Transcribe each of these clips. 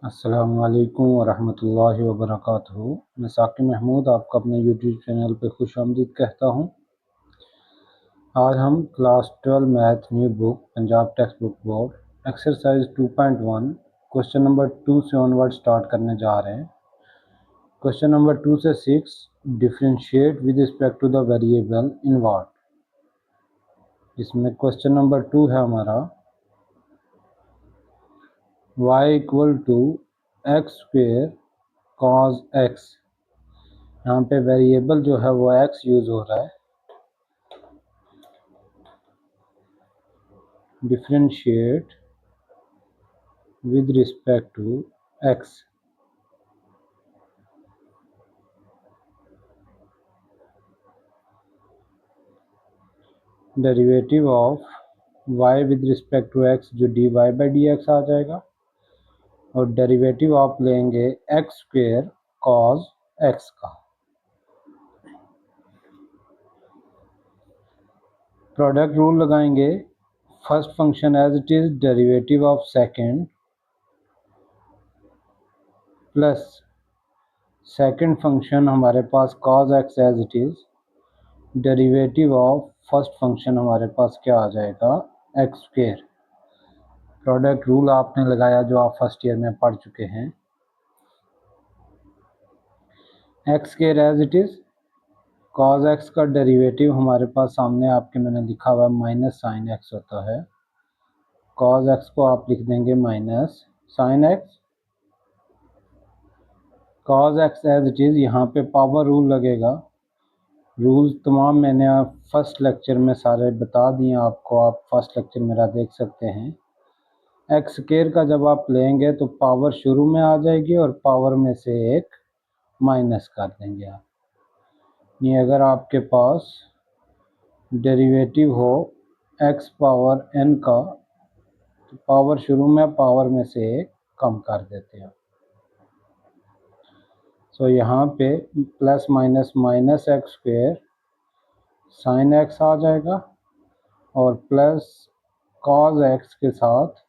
अस्सलामुअलैकुम वरहमतुल्लाहि वबरकातुहू। मैं साकिब महमूद आपका अपने यूट्यूब चैनल पर खुशामदीद कहता हूँ। आज हम class 12 math new book Punjab text book board exercise 2.1 question number 2 से ऑनवर्ड स्टार्ट करने जा रहे हैं। क्वेश्चन नंबर 2 से 6 differentiate with respect to the variable in what. इसमें क्वेश्चन नंबर 2 है हमारा y equal to x square cos x. यहाँ पे वेरिएबल जो है वो x यूज हो रहा है। Differentiate with respect to x। Derivative of y with respect to x जो dy बाई dx आ जाएगा, और डेरिवेटिव आप लेंगे एक्स स्क्वेयर कॉस x का। प्रोडक्ट रूल लगाएंगे। First function as it is derivative of second plus second function हमारे पास cos x as it is, derivative of first function हमारे पास क्या आ जाएगा एक्स स्क्वेयर। प्रोडक्ट रूल आपने लगाया जो आप फर्स्ट ईयर में पढ़ चुके हैं। X square as it is, cos x का डेरिवेटिव हमारे पास सामने आपके मैंने लिखा हुआ है माइनस साइन एक्स होता है। cos x को आप लिख देंगे minus sine x. cos x as it is, यहाँ पे पावर रूल लगेगा। रूल्स तमाम मैंने आप फर्स्ट लेक्चर में सारे बता दिए आपको, आप फर्स्ट लेक्चर मेरा देख सकते हैं। एक्स स्क्वेयर का जब आप लेंगे तो पावर शुरू में आ जाएगी और पावर में से एक माइनस कर देंगे आप। ये अगर आपके पास डेरिवेटिव हो एक्स पावर n का तो पावर शुरू में पावर में से एक कम कर देते हैं। सो यहाँ पे plus minus minus X square sine X आ जाएगा, और प्लस कॉज एक्स के साथ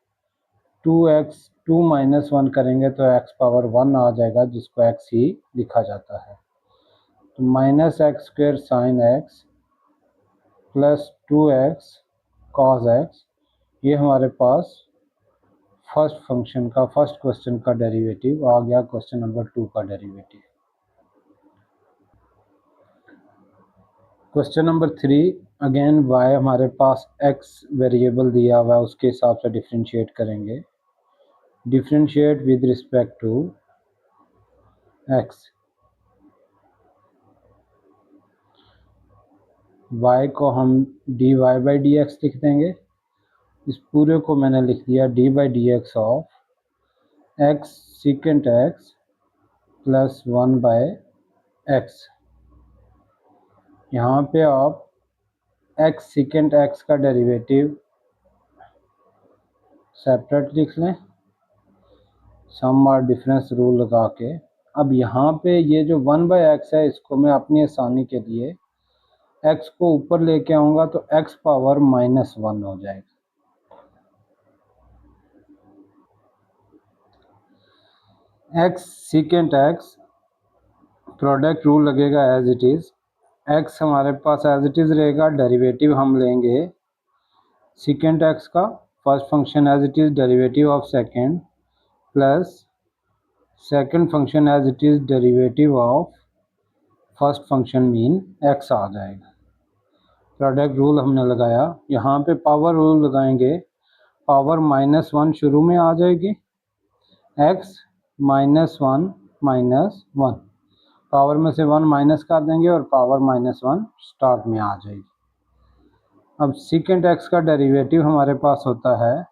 2x 2 माइनस 1 करेंगे तो x पावर 1 आ जाएगा, जिसको x ही लिखा जाता है। तो minus X square sine x plus 2x cos x, ये हमारे पास फर्स्ट फंक्शन का फर्स्ट क्वेश्चन का डेरिवेटिव आ गया। क्वेश्चन नंबर 2 का derivative. Question number 3 again y हमारे पास x वेरिएबल दिया हुआ है, उसके हिसाब से डिफरेंशिएट करेंगे। Differentiate with respect to x। y को हम dy बाई dx लिख देंगे। इस पूरे को मैंने लिख दिया d by d x of x secant x plus 1 by x. यहाँ पे आप एक्स सीकेंट एक्स का डेरिवेटिव सेपरेट लिख लें, सम और डिफरेंस रूल लगा के। अब यहाँ पे ये जो 1 बाय एक्स है, इसको मैं अपनी आसानी के लिए एक्स को ऊपर लेके आऊँगा तो एक्स पावर माइनस 1 हो जाएगा। X secant X, product rule लगेगा एज इट इज़। एक्स हमारे पास एज इट इज़ रहेगा, डेरिवेटिव हम लेंगे सीकेंट एक्स का, first function as it is derivative of second plus second function as it is derivative of first function mean X आ जाएगा। Product rule हमने लगाया, यहाँ पे पावर रूल लगाएंगे। पावर माइनस 1 शुरू में आ जाएगी, एक्स माइनस 1 माइनस 1, पावर में से 1 माइनस कर देंगे और पावर माइनस 1 स्टार्ट में आ जाएगी। अब सीकेंट एक्स का डेरिवेटिव हमारे पास होता है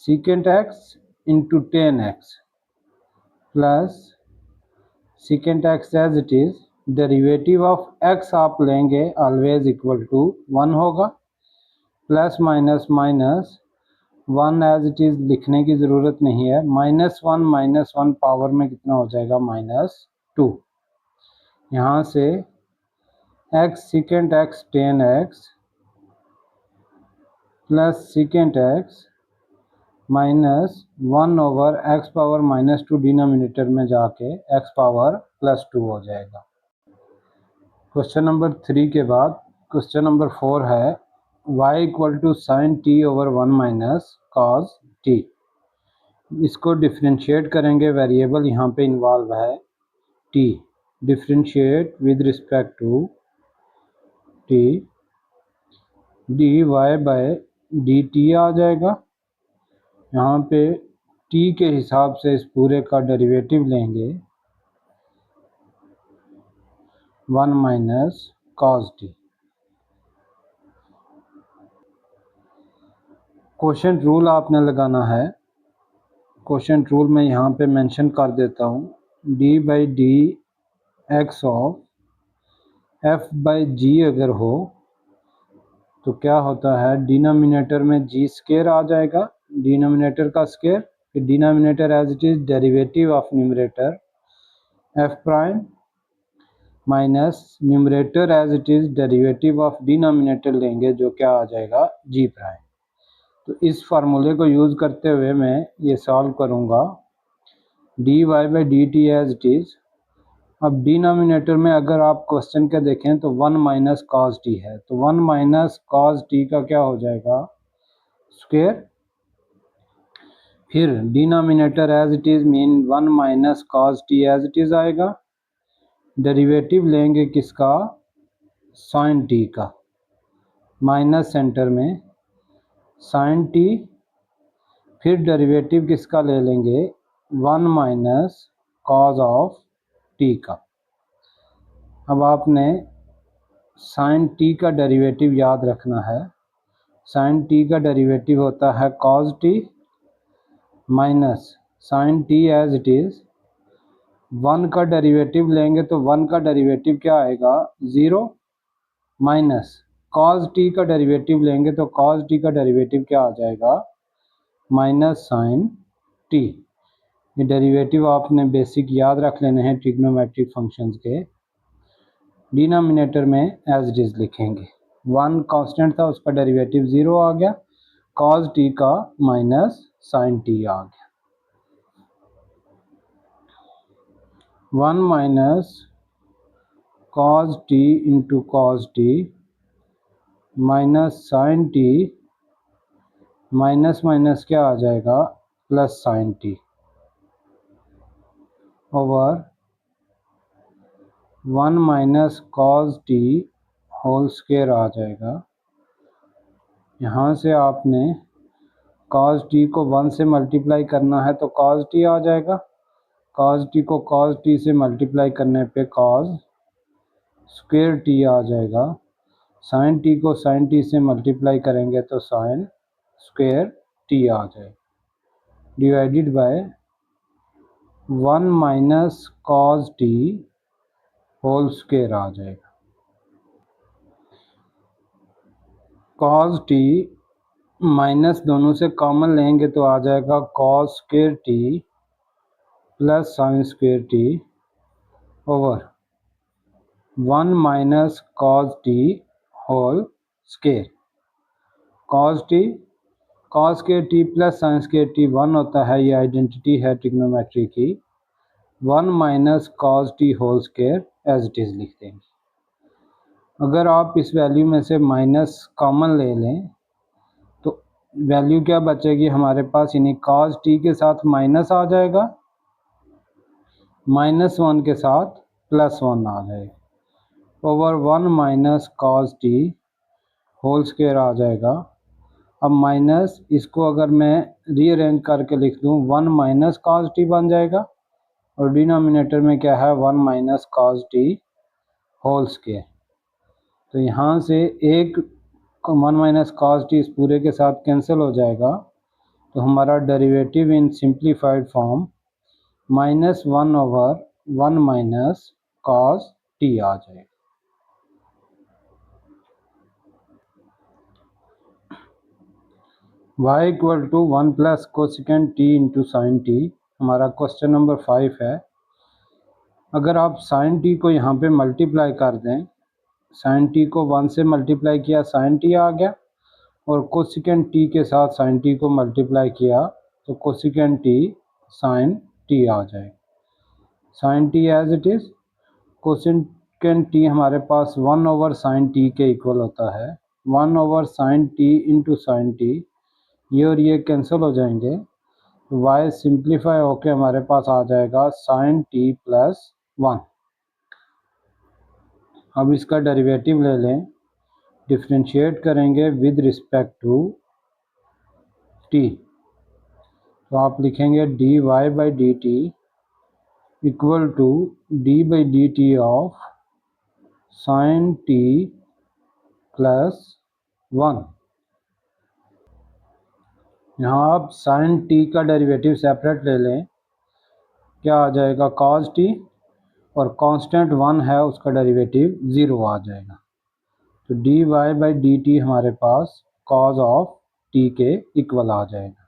secant x into tan x plus secant x as it is, derivative of x आप लेंगे ऑलवेज इक्वल टू 1 होगा, plus minus minus 1 as it is लिखने की ज़रूरत नहीं है। माइनस 1 पावर में कितना हो जाएगा माइनस 2। यहाँ से x secant x ten x plus secant x minus 1/x⁻−2 denominator में जाके x⁻+2 हो जाएगा। क्वेश्चन नंबर 3 के बाद क्वेश्चन नंबर 4 है y = sin t/1 - cos t। इसको डिफ्रेंशिएट करेंगे, वेरिएबल यहाँ पे इन्वॉल्व है t, differentiate with respect to t, dy/dt आ जाएगा। यहाँ पे t के हिसाब से इस पूरे का डेरिवेटिव लेंगे 1 - cos t। क्वोशंट रूल आपने लगाना है। क्वोशंट रूल मैं यहाँ पे मेंशन कर देता हूँ, d/dx ऑफ f/g अगर हो तो क्या होता है, डिनोमिनेटर में g स्क्वायर आ जाएगा, डिनोमिनेटर का स्क्वायर, फिर denominator as it is derivative of numerator f' minus numerator as it is derivative of denominator लेंगे जो क्या आ जाएगा g'। तो इस फार्मूले को यूज़ करते हुए मैं ये सॉल्व करूँगा dy/dt एज इट इज़। अब डिनोमिनेटर में अगर आप क्वेश्चन के देखें तो 1 - cos t है, तो 1 - cos t का क्या हो जाएगा स्क्वायर, फिर denominator as it is mean 1 - cos t as it is आएगा, डेरिवेटिव लेंगे किसका sin t का, माइनस सेंटर में sin t, फिर डेरिवेटिव किसका ले लेंगे 1 - cos ऑफ t का। अब आपने sin t का डेरिवेटिव याद रखना है, sin t का डेरिवेटिव होता है cos t minus sin t as it is, 1 का डेरिवेटिव लेंगे तो 1 का डेरिवेटिव क्या आएगा 0, माइनस cos t का डेरिवेटिव लेंगे तो cos t का डेरिवेटिव क्या आ जाएगा माइनस sin t। ये डेरिवेटिव आपने बेसिक याद रख लेने हैं ट्रिग्नोमेट्रिक फंक्शंस के। डिनोमिनेटर में एज इट इज़ लिखेंगे, 1 कांस्टेंट था उसका डेरिवेटिव 0 आ गया, cos t का माइनस sin t आ गया, 1 - cos t into cos t minus sin t, minus minus क्या आ जाएगा plus sin t over 1 - cos t whole square आ जाएगा। यहाँ से आपने cos t को 1 से मल्टीप्लाई करना है तो cos t आ जाएगा, cos t को cos t से मल्टीप्लाई करने पे cos स्क्वायर t आ जाएगा, sin t को sin t से मल्टीप्लाई करेंगे तो sin स्क्वायर t आ जाएगा, divided by 1 - cos t whole square आ जाएगा। cos t माइनस दोनों से कॉमन लेंगे तो आ जाएगा cos square t plus sin square t over 1 - cos t whole square. cos square t plus sin square t 1 होता है, ये आइडेंटिटी है ट्रिग्नोमेट्री की। 1 - cos t whole square as it is लिख देंगे। अगर आप इस वैल्यू में से माइनस कॉमन ले लें तो वैल्यू क्या बचेगी हमारे पास, यानी cos t के साथ माइनस आ जाएगा, -1 के साथ +1 आ जाएगा over 1 - cos t whole square आ जाएगा। अब माइनस इसको अगर मैं रीअरेंज करके लिख दूँ 1 - cos t बन जाएगा और डिनोमिनेटर में क्या है 1 - cos t होल स्क्वायर। तो यहाँ से एक 1 - cos t इस पूरे के साथ कैंसिल हो जाएगा, तो हमारा derivative in simplified form -1 over 1 - cos t आ जाएगा। y = 1 + cosecant t into sine t हमारा क्वेश्चन नंबर 5 है। अगर आप sin t को यहाँ पे मल्टीप्लाई कर दें, sin t को 1 से मल्टीप्लाई किया sin t आ गया और कोसेकेंट t के साथ sin t को मल्टीप्लाई किया तो कोसिकेंट टी साइन टी आ जाएगा, sine t as it is. Cosecant t हमारे पास 1/sin टी के इक्वल होता है, 1/sin T into sine T, ये और ये कैंसिल हो जाएंगे, तो y सिंप्लीफाई होके हमारे पास आ जाएगा sin t प्लस 1। अब इसका डेरिवेटिव ले लें, डिफ्रेंशिएट करेंगे विद रिस्पेक्ट टू t, तो आप लिखेंगे dy by d t equal to d by d t of sine t plus 1। यहाँ आप साइन टी का डेरिवेटिव सेपरेट ले लें, क्या आ जाएगा cos t, और कांस्टेंट 1 है उसका डेरिवेटिव 0 आ जाएगा, तो dy बाई डी टी हमारे पास cos ऑफ t के इक्वल आ जाएगा।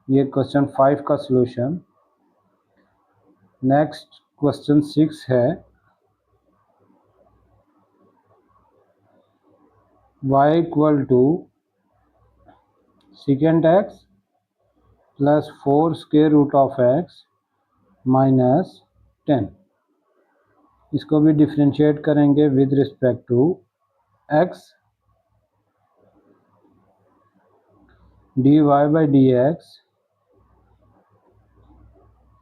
ये क्वेश्चन 5 का सलूशन। नेक्स्ट क्वेश्चन 6 है, y equal to second x plus 4 square root of x minus 10, इसको भी डिफ्रेंशिएट करेंगे with respect to x, dy by d x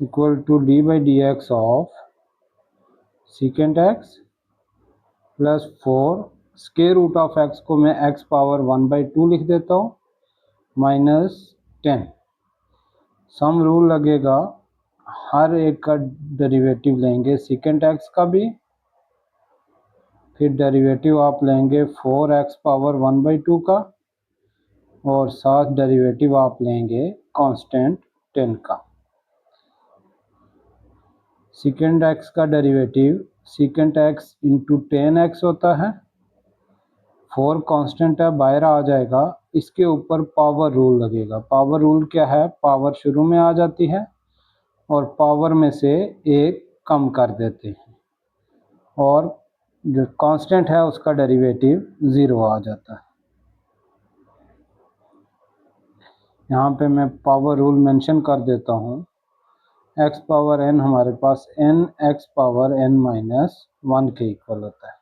equal to d by d x of second x plus 4 square root of x को मैं x power 1/2 लिख देता हूँ minus 10। Sum rule लगेगा, हर एक का डेरिवेटिव लेंगे, सेकेंड एक्स का भी, फिर डेरिवेटिव आप लेंगे 4x पावर 1/2 का, और साथ डेरिवेटिव आप लेंगे कांस्टेंट 10 का। सेकेंड एक्स का derivative second x into 10x होता है, 4 कांस्टेंट है बाहर आ जाएगा, इसके ऊपर पावर रूल लगेगा। पावर रूल क्या है, पावर शुरू में आ जाती है और पावर में से एक कम कर देते हैं, और जो कांस्टेंट है उसका डेरिवेटिव 0 आ जाता है। यहाँ पे मैं पावर रूल मेंशन कर देता हूँ, x पावर n हमारे पास n x power n minus 1 के इक्वल होता है।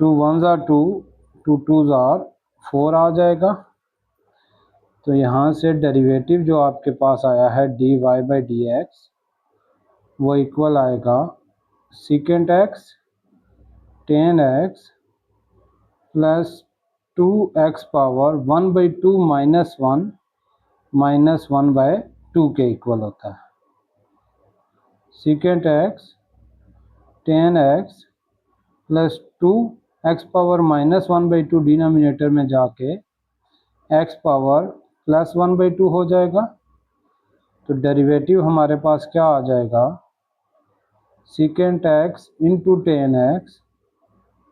2 1s are 2, 2 2s are 4 आ जाएगा, तो यहाँ से डेरिवेटिव जो आपके पास आया है dy बाई डी एक्स, वो इक्वल आएगा second x 10x plus 2x power 1/2 minus 1 minus 1/2 के इक्वल होता है। Second x 10x plus 2x power minus 1/2 denominator में जाके x पावर प्लस 1/2 हो जाएगा, तो डेरिवेटिव हमारे पास क्या आ जाएगा, second x into 10x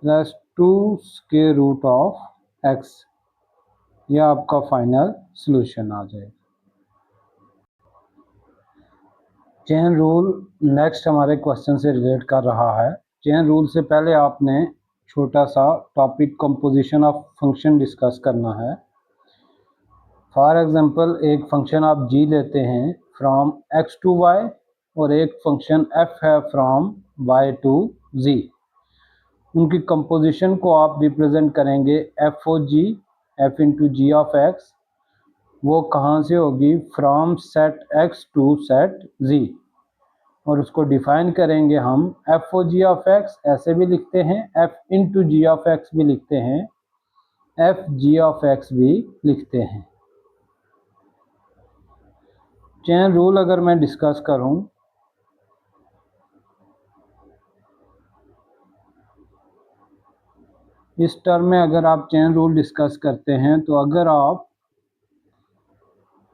plus 2 square root of x, यह आपका फाइनल सॉल्यूशन आ जाएगा। चेन रूल नेक्स्ट हमारे क्वेश्चन से रिलेट कर रहा है। चेन रूल से पहले आपने छोटा सा topic composition of function discuss करना है। फॉर एग्जांपल एक फंक्शन आप g लेते हैं फ्रॉम x टू y, और एक फंक्शन f है फ्रॉम y टू z। उनकी कंपोजिशन को आप रिप्रेजेंट करेंगे f o g, f into g of x, वो कहाँ से होगी, from set x to set z, और उसको डिफाइन करेंगे हम f o g of x, ऐसे भी लिखते हैं, f into g of x भी लिखते हैं, f जी ऑफ x भी लिखते हैं। चेन रूल अगर मैं डिस्कस करूं, इस टर्म में अगर आप चेन रूल डिस्कस करते हैं, तो अगर आप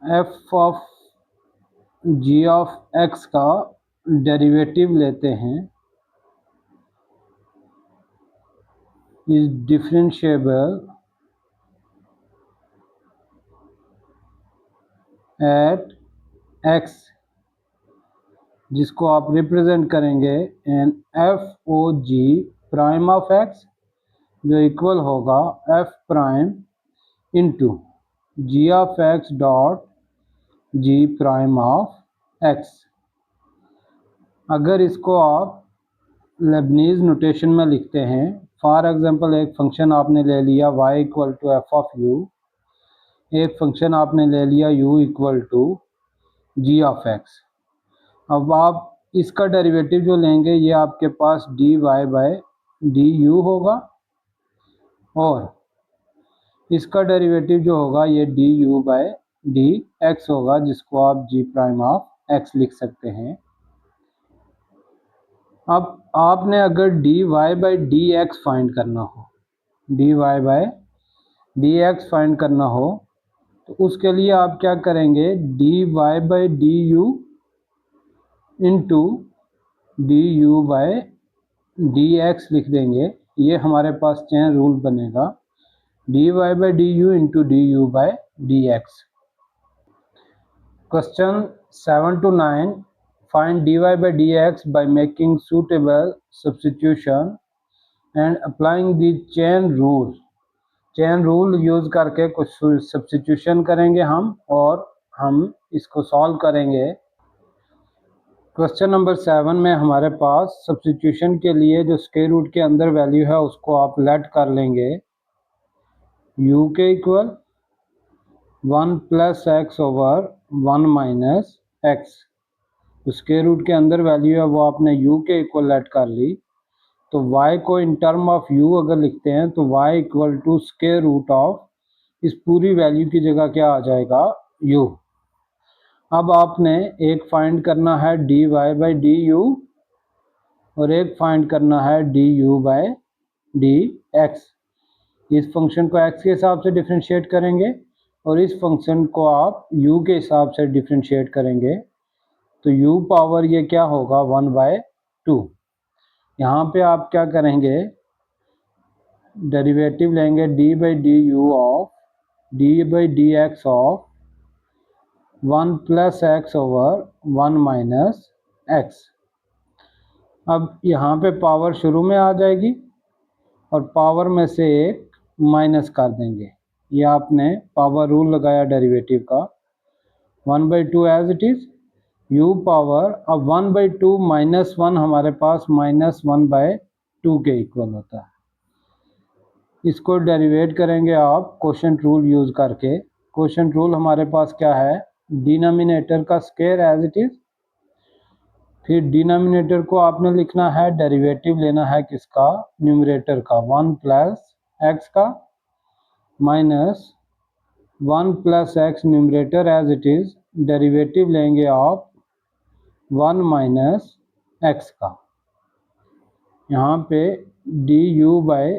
f of g of x का डेरिवेटिव लेते हैं, इज डिफरेंशिएबल एट x, जिसको आप रिप्रेजेंट करेंगे n f o g prime of x, जो इक्वल होगा f prime into g of x dot g prime of x. अगर इसको आप लेबनीज नोटेशन में लिखते हैं, फॉर एग्जांपल एक फंक्शन आपने ले लिया y equal to f of u, एक फंक्शन आपने ले लिया u equal to g of x. अब आप इसका डेरिवेटिव जो लेंगे ये आपके पास dy बाय डी यू होगा, और इसका डेरिवेटिव जो होगा ये d u by d x होगा, जिसको आप जी प्राइम ऑफ एक्स लिख सकते हैं। अब आपने अगर d y by d x find करना हो, d y by d x find करना हो, तो उसके लिए आप क्या करेंगे, d y by d u into d u by d x लिख देंगे। ये हमारे पास चेन रूल बनेगा, d y by d u into d u by d x. Question 7 to 9. Find dy by dx by making suitable substitution and applying the chain rule. Chain rule use करके कुछ substitution करेंगे हम, और हम इसको solve करेंगे। Question number 7 में हमारे पास सब्स्टिट्यूशन के लिए जो स्क्वायर रूट के अंदर वैल्यू है उसको आप लेट कर लेंगे u के equal 1 plus x over 1 minus x. Square root के अंदर वैल्यू है वो आपने u के इक्वल लेट कर ली, तो y को इन टर्म ऑफ u अगर लिखते हैं तो y equal to square root of इस पूरी वैल्यू की जगह क्या आ जाएगा, u। अब आपने एक फाइंड करना है dy बाई डी यू और एक फाइंड करना है D u by d x. इस फंक्शन को x के हिसाब से डिफ्रेंशिएट करेंगे और इस फंक्शन को आप u के हिसाब से डिफ्रेंशिएट करेंगे, तो u पावर ये क्या होगा 1/2। यहाँ पे आप क्या करेंगे, डेरिवेटिव लेंगे d by d you of d by d x of 1 plus x over 1 minus x. अब यहाँ पे पावर शुरू में आ जाएगी और पावर में से एक माइनस कर देंगे। ये आपने पावर रूल लगाया डेरिवेटिव का, 1/2 as it is, u power. अब 1/2 माइनस 1 हमारे पास माइनस 1/2 के इक्वल होता है। इसको डेरिवेट करेंगे आप क्वोशंट रूल यूज़ करके। क्वोशंट रूल हमारे पास क्या है, डिनोमिनेटर का स्क्वायर एज इट इज़, फिर डिनोमिनेटर को आपने लिखना है, डेरिवेटिव लेना है किसका, न्यूमरेटर का, 1 प्लस एक्स का minus 1 plus x numerator as it is, derivative लेंगे आप 1 माइनस एक्स का। यहाँ पे d u by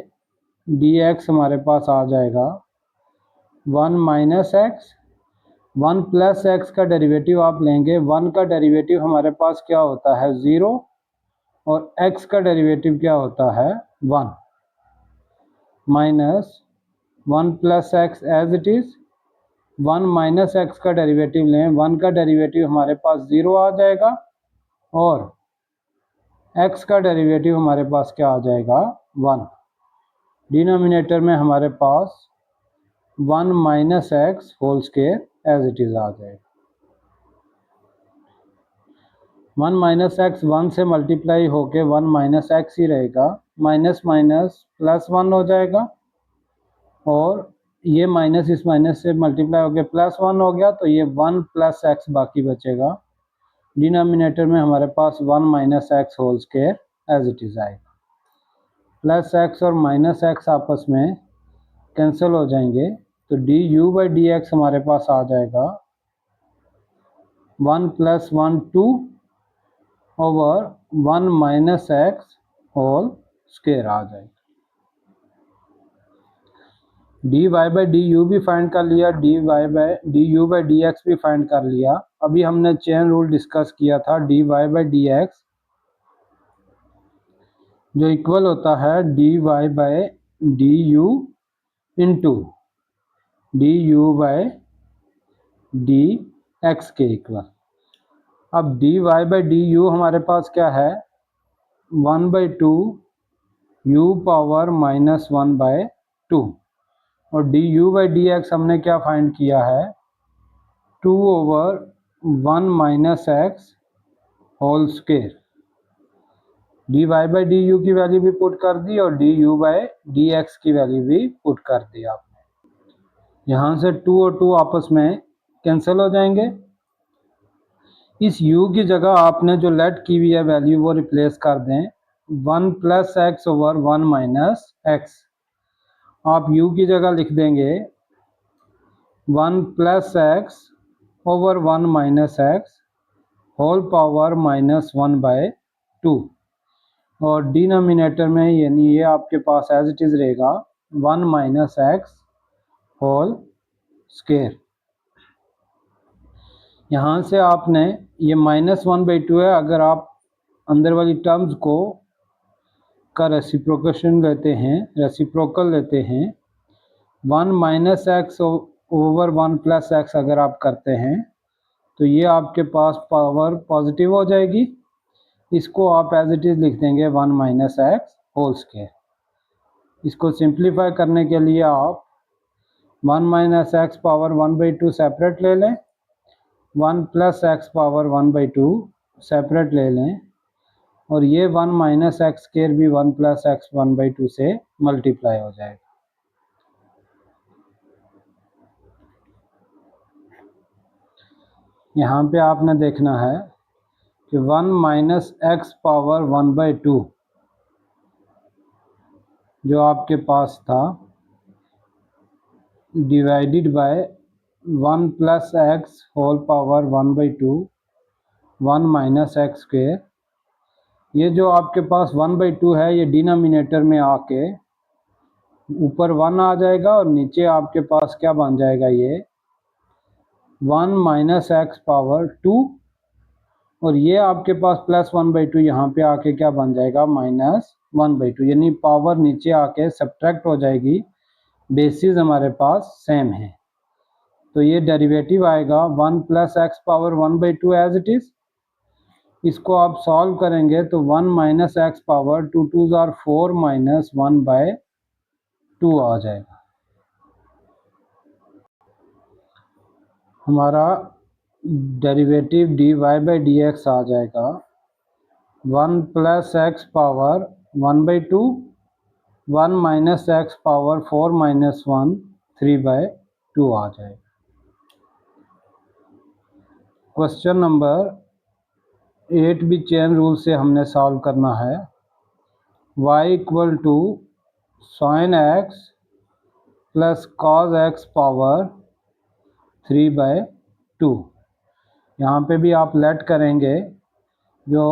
d x हमारे पास आ जाएगा 1 माइनस एक्स, 1 प्लस एक्स का डेरिवेटिव आप लेंगे, 1 का डेरिवेटिव हमारे पास क्या होता है 0 और x का डेरिवेटिव क्या होता है 1, minus 1 plus x as it is, 1 minus x का डेरिवेटिव लें, 1 का डेरिवेटिव हमारे पास 0 आ जाएगा और x का डेरिवेटिव हमारे पास क्या आ जाएगा 1। डिनोमिनेटर में हमारे पास 1 minus x whole square as it is आ जाएगा। 1 माइनस एक्स 1 से मल्टीप्लाई होके 1 माइनस एक्स ही रहेगा, माइनस माइनस प्लस 1 हो जाएगा और ये माइनस इस माइनस से मल्टीप्लाई होके प्लस 1 हो गया, तो ये 1 प्लस एक्स बाकी बचेगा। डिनोमिनेटर में हमारे पास 1 minus x whole square as it is आएगा। प्लस एक्स और माइनस एक्स आपस में कैंसिल हो जाएंगे, तो d u by d x हमारे पास आ जाएगा 1 plus 1 2 over 1 minus x whole square आ जाएगा। D y by d u भी फाइंड कर लिया, d y by d u by d x भी फाइंड कर लिया। अभी हमने चेन रूल डिस्कस किया था, d y by d x जो इक्वल होता है d y by d u into d u by d x के इक्वल। अब d y by d u हमारे पास क्या है 1/2 यू पावर माइनस 1/2। और d u by d x हमने क्या फाइंड किया है, 2/1 minus x whole square. D y by d u की वैल्यू भी पुट कर दी और d u by d x की वैल्यू भी पुट कर दी आपने। यहाँ से 2 और 2 आपस में कैंसिल हो जाएंगे। इस u की जगह आपने जो लेट की हुई है वैल्यू वो रिप्लेस कर दें 1 plus x over 1 minus x. आप u की जगह लिख देंगे 1 plus x over 1 minus x whole power -1/2 और डिनोमिनेटर में यानी ये आपके पास एज इट इज़ रहेगा 1 माइनस एक्स होल स्क्वायर। यहाँ से आपने ये -1/2 है, अगर आप अंदर वाली टर्म्स को का रेसिप्रोकेशन लेते हैं, रेसिप्रोकल लेते हैं, 1 minus x over 1 plus x अगर आप करते हैं तो ये आपके पास पावर पॉजिटिव हो जाएगी। इसको आप एज इट इज़ लिख देंगे 1 माइनस एक्स होल स्क्वायर। इसको सिंप्लीफाई करने के लिए आप 1 माइनस एक्स पावर 1/2 सेपरेट ले लें, 1 प्लस एक्स पावर 1/2 सेपरेट ले लें और ये 1 माइनस एक्स स्क्वायर भी 1 प्लस एक्स 1/2 से मल्टीप्लाई हो जाएगा। यहाँ पे आपने देखना है कि 1 माइनस एक्स पावर 1/2 जो आपके पास था divided by 1 plus x whole power 1/2 1 minus x square. ये जो आपके पास 1/2 है ये डिनोमिनेटर में आके ऊपर 1 आ जाएगा और नीचे आपके पास क्या बन जाएगा, ये 1 माइनस एक्स पावर 2 और ये आपके पास प्लस 1/2 यहाँ पे आके क्या बन जाएगा -1/2, यानी पावर नीचे आके सब्ट्रैक्ट हो जाएगी। बेसिस हमारे पास सेम है तो ये डेरिवेटिव आएगा 1 plus x power 1/2 as it is. इसको आप सॉल्व करेंगे तो 1 माइनस एक्स पावर 2 2 ज़ार 4 माइनस 1/2 आ जाएगा। हमारा derivative d y by d x आ जाएगा 1 plus x power 1/2 1 minus x power 4 minus 1 3/2 आ जाएगा। क्वेश्चन नंबर 8 भी चेन रूल से हमने सॉल्व करना है। y equal to sine x plus cos x power 3/2। यहाँ पे भी आप लेट करेंगे, जो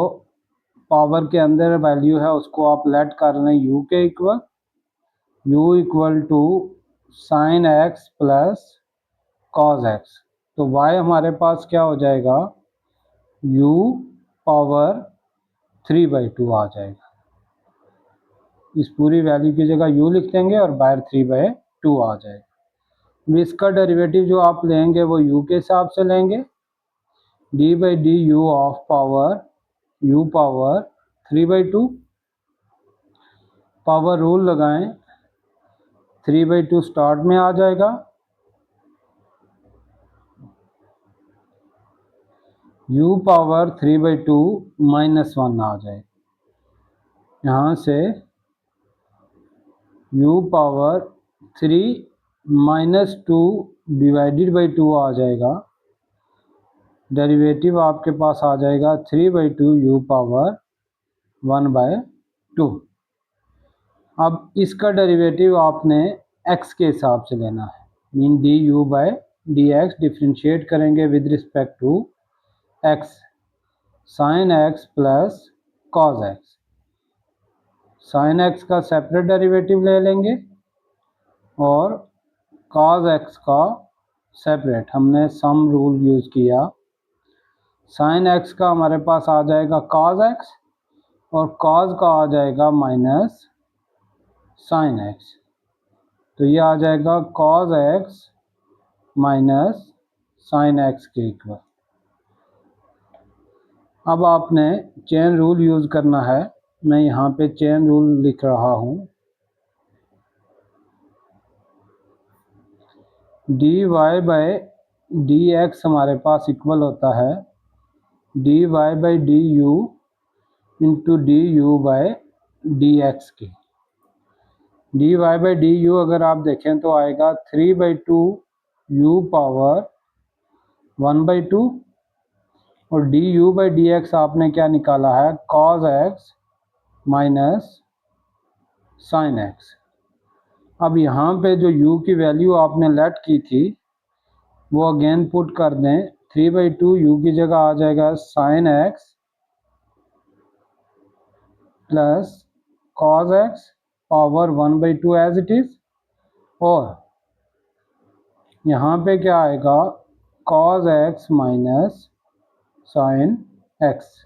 पावर के अंदर वैल्यू है उसको आप लेट कर लें u के equal, u equal to sine x plus cos x. तो y हमारे पास क्या हो जाएगा, u पावर 3/2 आ जाएगा। इस पूरी वैल्यू की जगह u लिख देंगे और बाहर 3/2 आ जाएगा। इसका डेरिवेटिव जो आप लेंगे वो u के हिसाब से लेंगे, d by d you of power u power 3/2। Power rule लगाएं, 3/2 स्टार्ट में आ जाएगा, u पावर 3/2 -1 आ जाएगा। यहाँ से u पावर 3 -2 डिवाइडेड बाई 2 आ जाएगा। डेरिवेटिव आपके पास आ जाएगा 3/2 u पावर 1/2। अब इसका डेरिवेटिव आपने x के हिसाब से लेना है, mean d u by d x differentiate करेंगे with respect to x, sine x plus cos x। Sine x का सेपरेट डेरिवेटिव ले लेंगे और कॉज x का सेपरेट। हमने सम रूल यूज़ किया, साइन x का हमारे पास आ जाएगा कॉज x और कॉज का आ जाएगा माइनस साइन x, तो ये आ जाएगा cos x minus sine x के इक्वल। अब आपने चेन रूल यूज़ करना है, मैं यहाँ पे चेन रूल लिख रहा हूँ। D y by d x हमारे पास इक्वल होता है d y by d u into d u by d x की। D y by d u अगर आप देखें तो आएगा 3/2 यू पावर 1/2 और d u by d x आपने क्या निकाला है cause x minus sine x. अब यहाँ पे जो u की वैल्यू आपने लेट की थी वो अगेन पुट कर दें 3/2 u की जगह आ जाएगा sine x plus cos x power 1/2 as it is और यहाँ पे क्या आएगा cos x minus sine x.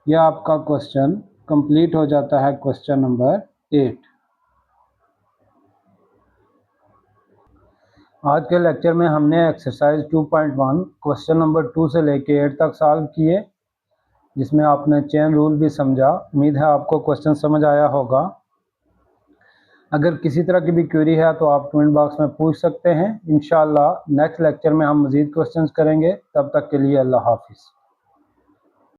यह आपका क्वेश्चन कंप्लीट हो जाता है क्वेश्चन नंबर 8। आज के लेक्चर में हमने एक्सरसाइज 2.1 क्वेश्चन नंबर 2 से लेके 8 तक सॉल्व किए जिसमें आपने चेन रूल भी समझा। उम्मीद है आपको क्वेश्चन समझ आया होगा। अगर किसी तरह की भी क्वेरी है तो आप कमेंट बॉक्स में पूछ सकते हैं। इंशाल्लाह नेक्स्ट लेक्चर में हम मज़ीद क्वेश्चंस करेंगे। तब तक के लिए अल्लाह हाफिज़।